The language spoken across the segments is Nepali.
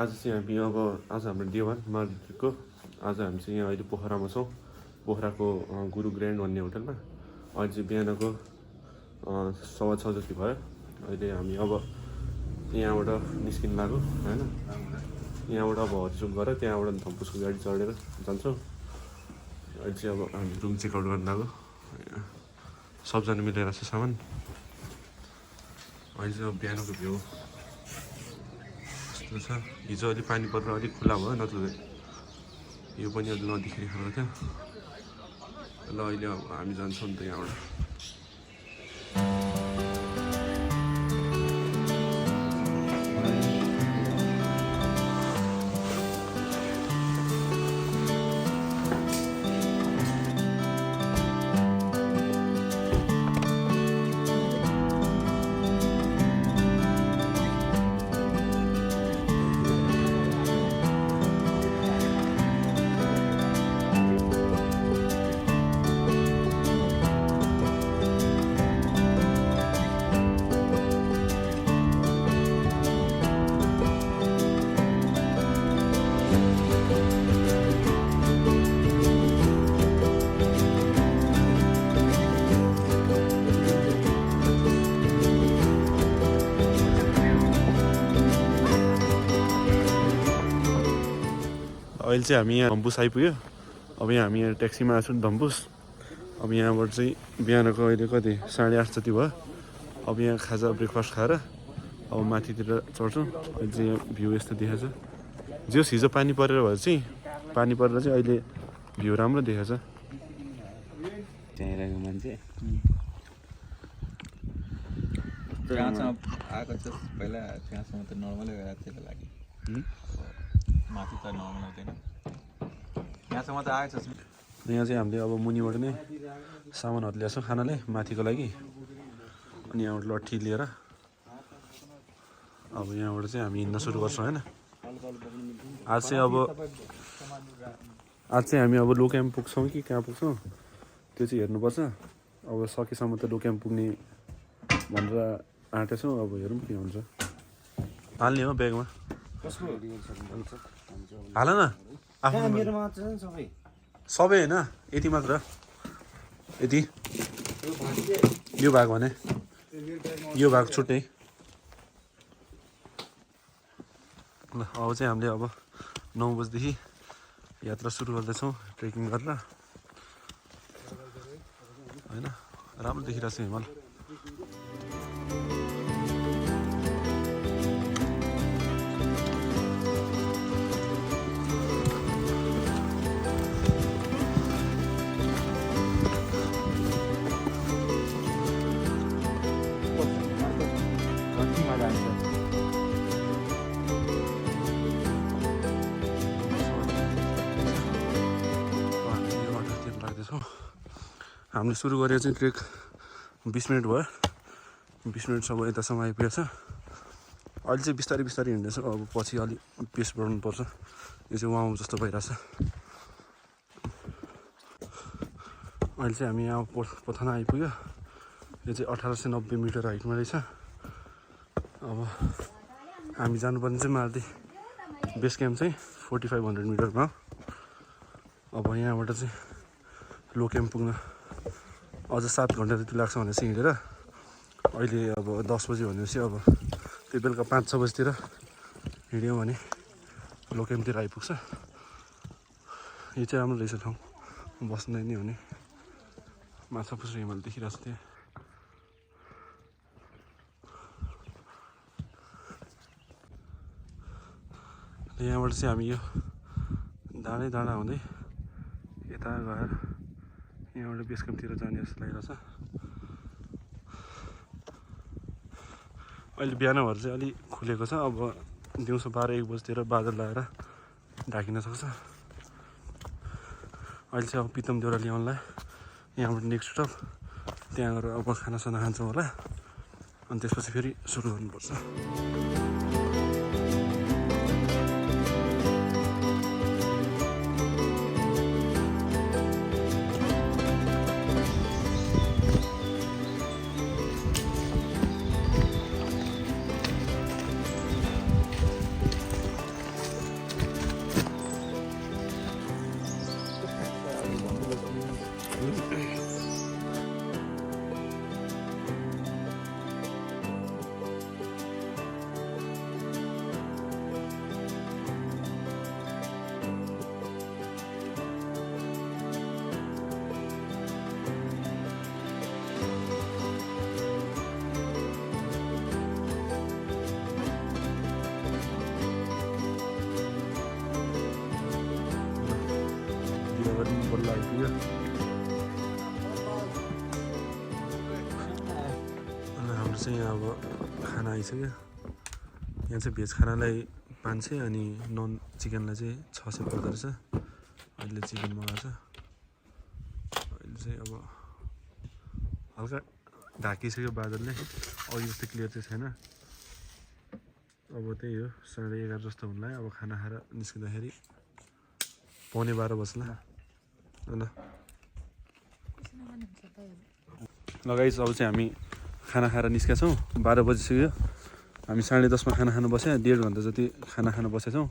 आज चाहिँ हामी अब आज हाम्रो डे 1 मार्डी ट्रिपको। आज हामी चाहिँ यहाँ अहिले पोखरामा छौँ। पोखराको गुरु ग्रान्ड भन्ने होटलमा। अहिले चाहिँ बिहानको 6:15 जति भयो। अहिले हामी अब यहाँबाट निस्किन लाग्यो होइन। यहाँबाट अब हरिचुक गरेर त्यहाँबाट धम्पुसको गाडी चढेर जान्छौँ। अहिले चाहिँ अब हामी रुम चेकआउट गर्न लाग्यो। सबजना मिलेर छ सामान। अहिले चाहिँ अब बिहानको भ्यू यस्तो छ। हिजो अलि पानी परेर अलिक खुला भयो, नत्र यो पनि अलि नदेखिने खालको थियो। ल अहिले अब हामी जान्छौँ नि त यहाँबाट। अहिले चाहिँ हामी यहाँ धम्पुस आइपुग्यो। अब यहाँ हामी यहाँ ट्याक्सीमा आएको छौँ धम्पुस। अब यहाँबाट चाहिँ बिहानको अहिले कति 8:30 जति भयो। अब यहाँ खाजा ब्रेकफास्ट खाएर अब माथितिर चढ्छौँ। अहिले चाहिँ यहाँ भ्यू यस्तो देखाएको छ। जोस् हिजो पानी परेर भएर चाहिँ अहिले भ्यू राम्रो देखाएको छ। त्यहाँको मान्छे आएको छ पहिला त्यहाँसम्म त नर्मलै गएर त्यसको लागि माथि त नर्मल हुँदैन। यहाँसम्म त आएको छ। यहाँ चाहिँ हामीले अब मुनिबाट नै सामानहरू ल्याएको छौँ खानाले माथिको लागि। अनि यहाँबाट लट्ठी लिएर अब यहाँबाट चाहिँ हामी हिँड्न सुरु गर्छौँ होइन। आज चाहिँ हामी अब लो क्याम्प पुग्छौँ कि कहाँ पुग्छौँ त्यो चाहिँ हेर्नुपर्छ। अब सकेसम्म त लो क्याम्प पुग्ने भनेर आँटेछौँ। अब हेरौँ के हुन्छ। हाल्ने हो ब्यागमा हाल न सबै होइन यति मात्र। यति यो भाग भने यो भाग छुट्टै। ल अब चाहिँ हामीले अब 9 बजीदेखि यात्रा सुरु गर्दैछौँ ट्रेकिङ गरेर होइन। राम्रो देखिरहेको छ हिमाल। हामीले सुरु गरेर चाहिँ ट्रेक 20 मिनट भयो। 20 मिनटसम्म यतासम्म आइपुगेको छ। अहिले चाहिँ बिस्तारै बिस्तारै हिँड्दैछ। अब पछि अलिक पेस बढाउनुपर्छ। यो चाहिँ वाउ जस्तो भइरहेछ। अहिले चाहिँ हामी यहाँ पोथाना आइपुग्यो। यो चाहिँ 1890 मिटर हाइटमा रहेछ। अब हामी जानुपर्ने चाहिँ मार्दी बेस क्याम्प चाहिँ 4500 मिटरमा। अब यहाँबाट चाहिँ लो क्याम्प पुग्न अझ 7 घन्टा जति लाग्छ भनेर चाहिँ हिँडेर अहिले अब 10 बजी भनेपछि अब त्यो बेलुका 5-6 बजीतिर हिँड्यौँ भने लो क्याम्पतिर आइपुग्छ। यो चाहिँ राम्रो रहेछ ठाउँ बस्दै नै हुने। माछा पुछ्रो हिमाल देखिरहेको छ त्यहाँ। यहाँबाट चाहिँ हामी यो डाँडा हुँदै यता गएर यहाँबाट बेस क्याम्पतिर जाने जस्तो लागिरहेछ। अहिले बिहान भएर चाहिँ अलिक खुलेको छ। अब दिउँसो 12-1 बजीतिर बादल लगाएर ढाकिन सक्छ। अहिले चाहिँ अब पितम देउरा ल्याउनलाई यहाँबाट नेक्स्ट स्टप त्यहाँ गएर अब खानासाना खान्छौँ होला। अनि त्यसपछि फेरि सुरु गर्नुपर्छ। भिडियो पनि बल्ल आइपुग्यो अनि हाम्रो चाहिँ यहाँ अब खाना आइसक्यो यहाँ चाहिँ भेज खानालाई 500 अनि नन चिकनलाई चाहिँ 600 पर्दो रहेछ अहिले चिकन मगाएको छ अहिले चाहिँ अब हल्का ढाकिसक्यो बादलले अघि जस्तो क्लियर चाहिँ छैन अब त्यही हो 11:30 जस्तो हुन लाग्यो अब खाना खाएर निस्किँदाखेरि 11:15 बज्ला ल गाइस अब चाहिँ हामी खाना खाएर निस्केका छौँ 12 बजिसक्यो हामी 10:30 मा खाना खानु बस्यो 1.5 घन्टा जति खाना खानु बसेका छौँ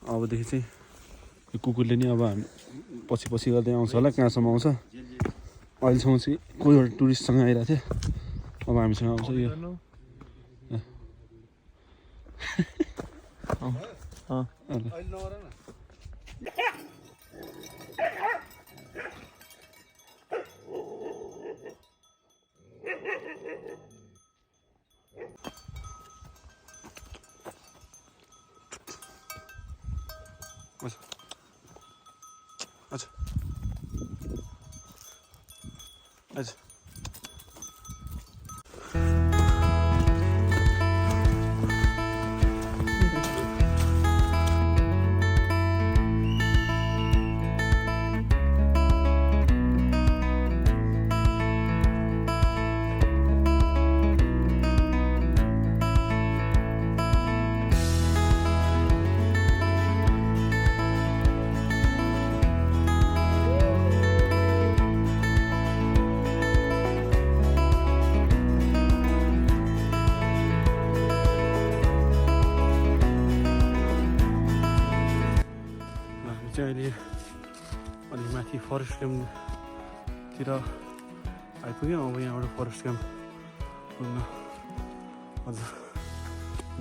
अबदेखि चाहिँ यो कुकुरले नि अब हामी पछि गर्दै आउँछ होला कहाँसम्म आउँछ अहिलेसम्म चाहिँ कोही एउटा टुरिस्टसँग आइरहेको थियो अब हामीसँग आउँछ यो अच्छा अच्छा अहिले अलि माथि फरेस्ट क्याम्पतिर आइपुग्यौँ अब यहाँबाट फरेस्ट क्याम्प पुग्न अझ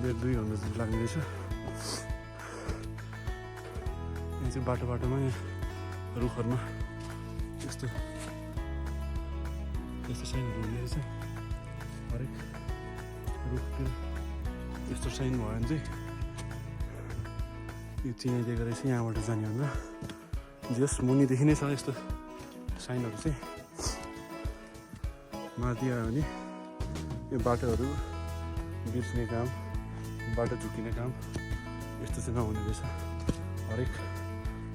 1.5-2 घन्टा जति लाग्ने रहेछ यहाँ चाहिँ बाटोमा रुखहरूमा यस्तो साइनहरू हुने रहेछ हरेक रुखतिर यस्तो साइन भयो भने चाहिँ यो चिनाइदिएको रहेछ यहाँबाट जाने भनेर जस मुनिदेखि नै छ यस्तो साइनहरू चाहिँ माथि आयो भने यो बाटोहरू बिर्सिने काम बाटो झुकिने काम यस्तो चाहिँ नहुने रहेछ हरेक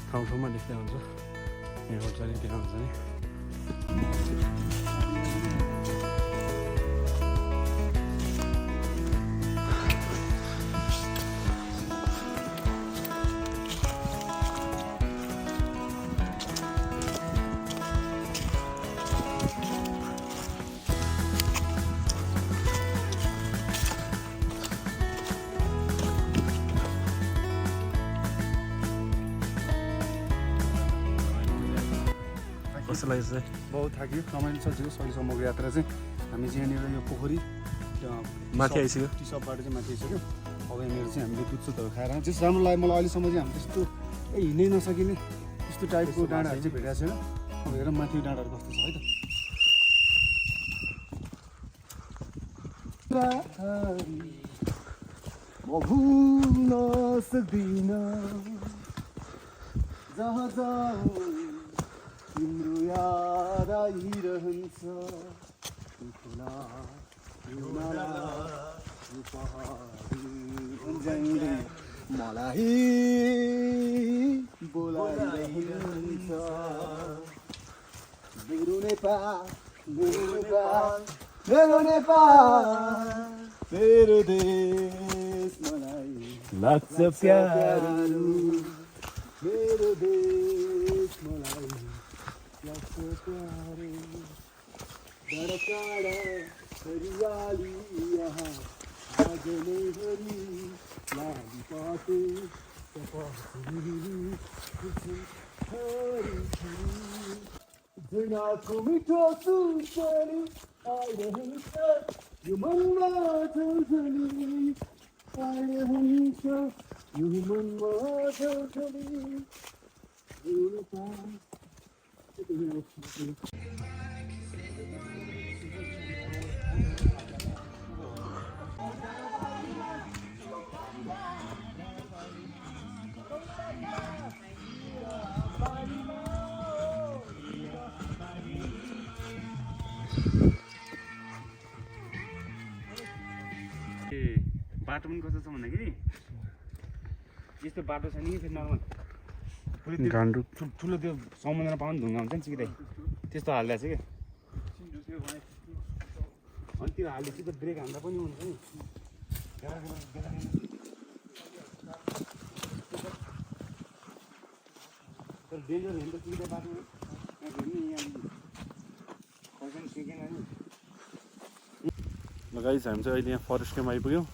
ठाउँमा लेख्दै हुन्छ यहाँबाट जाने त्यहाँ हुन्छ नि कस्तो लाग्छ चाहिँ बहुत थाक्यो रमाइलो छ जिउ सहीसम्मको यात्रा चाहिँ हामी चाहिँ यहाँनिर यो पोखरी माथि आइसक्यो टी सपबाट चाहिँ माथि आइसक्यो अब यहाँनिर चाहिँ हामीले दुधसुधहरू खाएर त्यस्तो राम्रो लाग्यो मलाई अहिलेसम्म चाहिँ हामी त्यस्तो हिँड्नै नसकिने त्यस्तो टाइपको डाँडाहरू चाहिँ भेटाएको छैन अब हेरौँ माथि डाँडाहरू कस्तो छ है त म भुल्न सक्दिनँ जहाँ जाऊ तिम्रो याद आइरहन्छ मलाई बोलाइरहन्छ मेरो नेपाल मेरो देश मलाई लाग्छ प्यारो मेरो देश मलाई टाढा हरियाली यहाँ आगने हरी लाली पाते जुनाको मिठो सुनसरी आइरहन्छ यो मनमा झल्झली आइरहन्छ यो मनमा झल्झली बाटो पनि कस्तो छ भन्दाखेरि यस्तो बाटो छ नि फेरि नर्मल गान्डु ठुलो त्यो समुद्रमा पाउनु ढुङ्गा हुन्छ नि चिक्दै त्यस्तो हालिदिएको छ क्या अनि त्यो हालेपछि त ब्रेक हान्दा पनि हुन्छ नि तर डेन्जर हेर्नु त चिक्दै बाटोमा ल गाइस हामी चाहिँ अहिले यहाँ फरेस्ट क्याम्प आइपुग्यौँ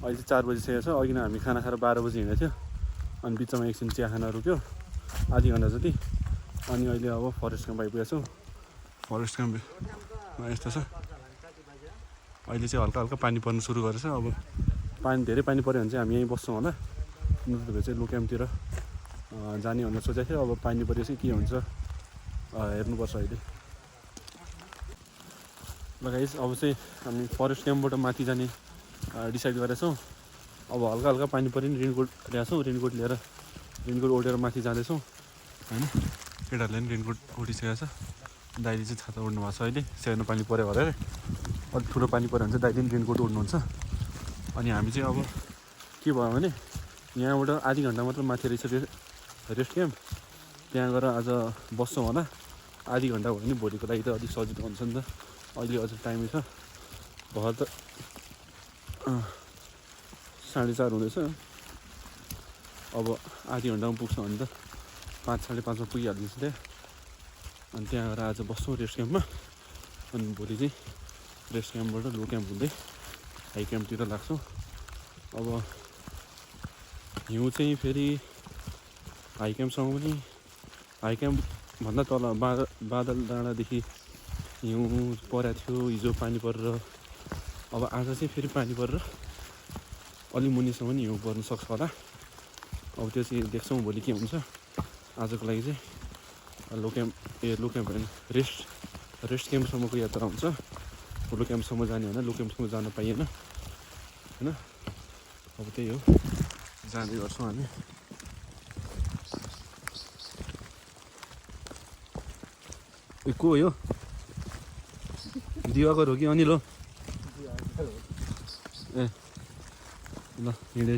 अहिले चाहिँ 4 बजिसकेको छ अघि नै हामी खाना खाएर 12 बजी हिँडेको थियो अनि बिचमा एकछिन चिया खाना रुक्यो आधी घन्टा जति अनि अहिले अब फरेस्ट क्याम्प आइपुगेको छौँ फरेस्ट क्याम्पमा यस्तो छ अहिले चाहिँ हल्का हल्का पानी पर्नु सुरु गरेछ अब धेरै पानी पऱ्यो भने चाहिँ हामी यहीँ बस्छौँ होला नत्र चाहिँ लो क्याम्पतिर जाने भनेर सोचेको थियो अब पानी परेपछि के हुन्छ हेर्नुपर्छ अहिले ल गाइस अब चाहिँ हामी फरेस्ट क्याम्पबाट माथि जाने डिसाइड गरेका छौँ अब हल्का हल्का पानी पऱ्यो नि रेनकोट ल्याएको छौँ रेनकोट ओढेर माथि जाँदैछौँ होइन केटाहरूले पनि रेनकोट ओढिसकेको छ दाइले चाहिँ छाता ओढ्नु भएको छ अहिले सानो पानी पऱ्यो भनेर अलिक ठुलो पानी पऱ्यो भने चाहिँ दाइले पनि रेनकोट ओढ्नुहुन्छ अनि हामी चाहिँ अब के भयो भने यहाँबाट आधी घन्टा मात्र माथि रहेछ रेस्ट क्याम्प त्यहाँ गएर आज बस्छौँ होला आधी घन्टा भयो भने भोलिको लागि त अलिक सजिलो हुन्छ नि त अहिले अझ टाइमै छ भर त 4:30 हुँदैछ अब आधी घन्टामा पुग्छ भने त 5:30मा पुगिहालिन्छ त्यहाँ अनि त्यहाँ गएर आज बस्छौँ रेस्ट क्याम्पमा अनि भोलि चाहिँ रेस्ट क्याम्पबाट लो क्याम्प हुँदै हाई क्याम्पतिर लाग्छौँ अब हिउँ चाहिँ फेरि हाई क्याम्पसँग पनि हाई क्याम्पभन्दा तल बादल डाँडादेखि हिउँ परेको थियो हिजो पानी परेर अब आज चाहिँ फेरि पानी परेर अलि मुनिसम्म नि हिउँ पर्नु सक्छ होला अब त्यो चाहिँ देख्छौँ भोलि के हुन्छ आजको लागि चाहिँ लो क्याम्प होइन रेस्ट क्याम्पसम्मको यात्रा हुन्छ लो क्याम्पसम्म जाने होइन लो क्याम्पसम्म जान पाइएन होइन अब त्यही हो जाँदै गर्छौँ हामी को हो यो दिवाकर हो कि अनिल हो ए ल हिँडे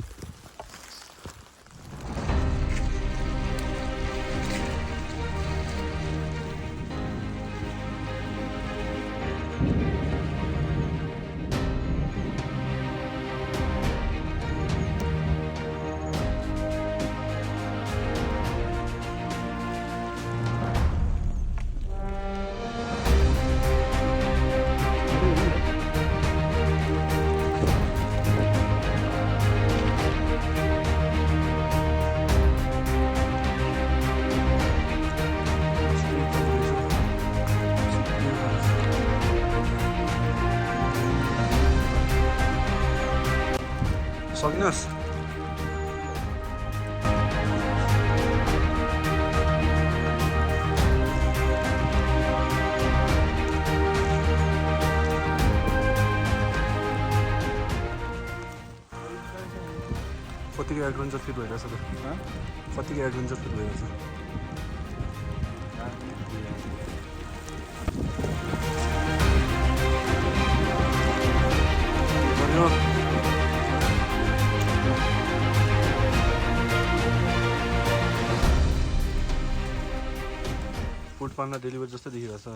सकिनुहोस् कतिको एडभेन्चर फिल भइरहेछ त कतिको एडभेन्चर फिल भइरहेछ फुड पान्दा डेलिभरी जस्तो देखिरहेछ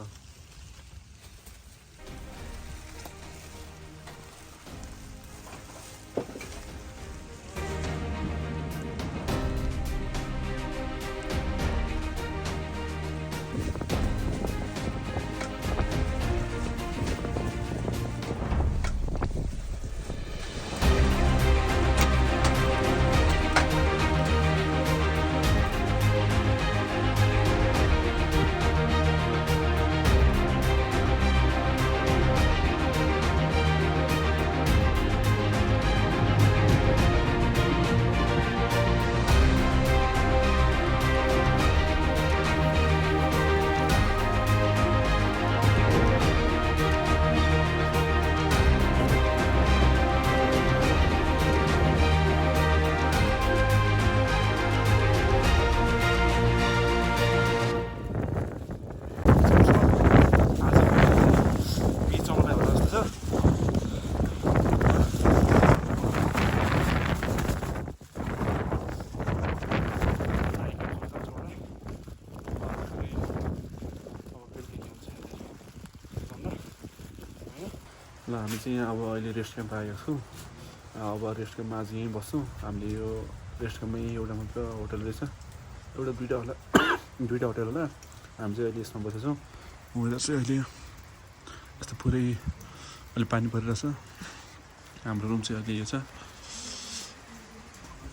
ल हामी चाहिँ यहाँ अब अहिले रेस्ट क्याम्प आएको छौँ। अब रेस्ट क्याम्पमा आज यहीँ बस्छौँ हामीले। यो रेस्ट क्याम्पमै एउटा मात्र होटल रहेछ, एउटा दुईवटा होला दुईवटा होटल होला। हामी चाहिँ अहिले यसमा बसेछौँ। वेदर चाहिँ अहिले यस्तो पुरै अहिले पानी परिरहेछ। हाम्रो रुम चाहिँ अहिले यो छ,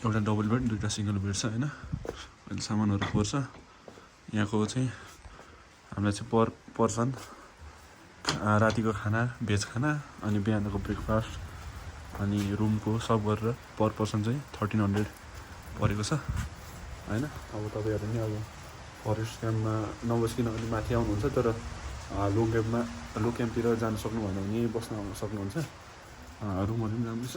एउटा डबल बेड दुईवटा सिङ्गल बेड छ होइन। अहिले सामानहरू पर्छ। यहाँको चाहिँ हामीलाई चाहिँ पर पर्सन रातिको खाना भेज खाना अनि बिहानको ब्रेकफास्ट अनि रुमको सब गरेर पर पर्सन चाहिँ 1300 परेको छ होइन। अब तपाईँहरू नि अब फरेस्ट क्याम्पमा नबस्किन अलि माथि आउनुहुन्छ, तर लो क्याम्पतिर जानु सक्नुभएन भने बस्न सक्नुहुन्छ। रुमहरू पनि राम्रो छ।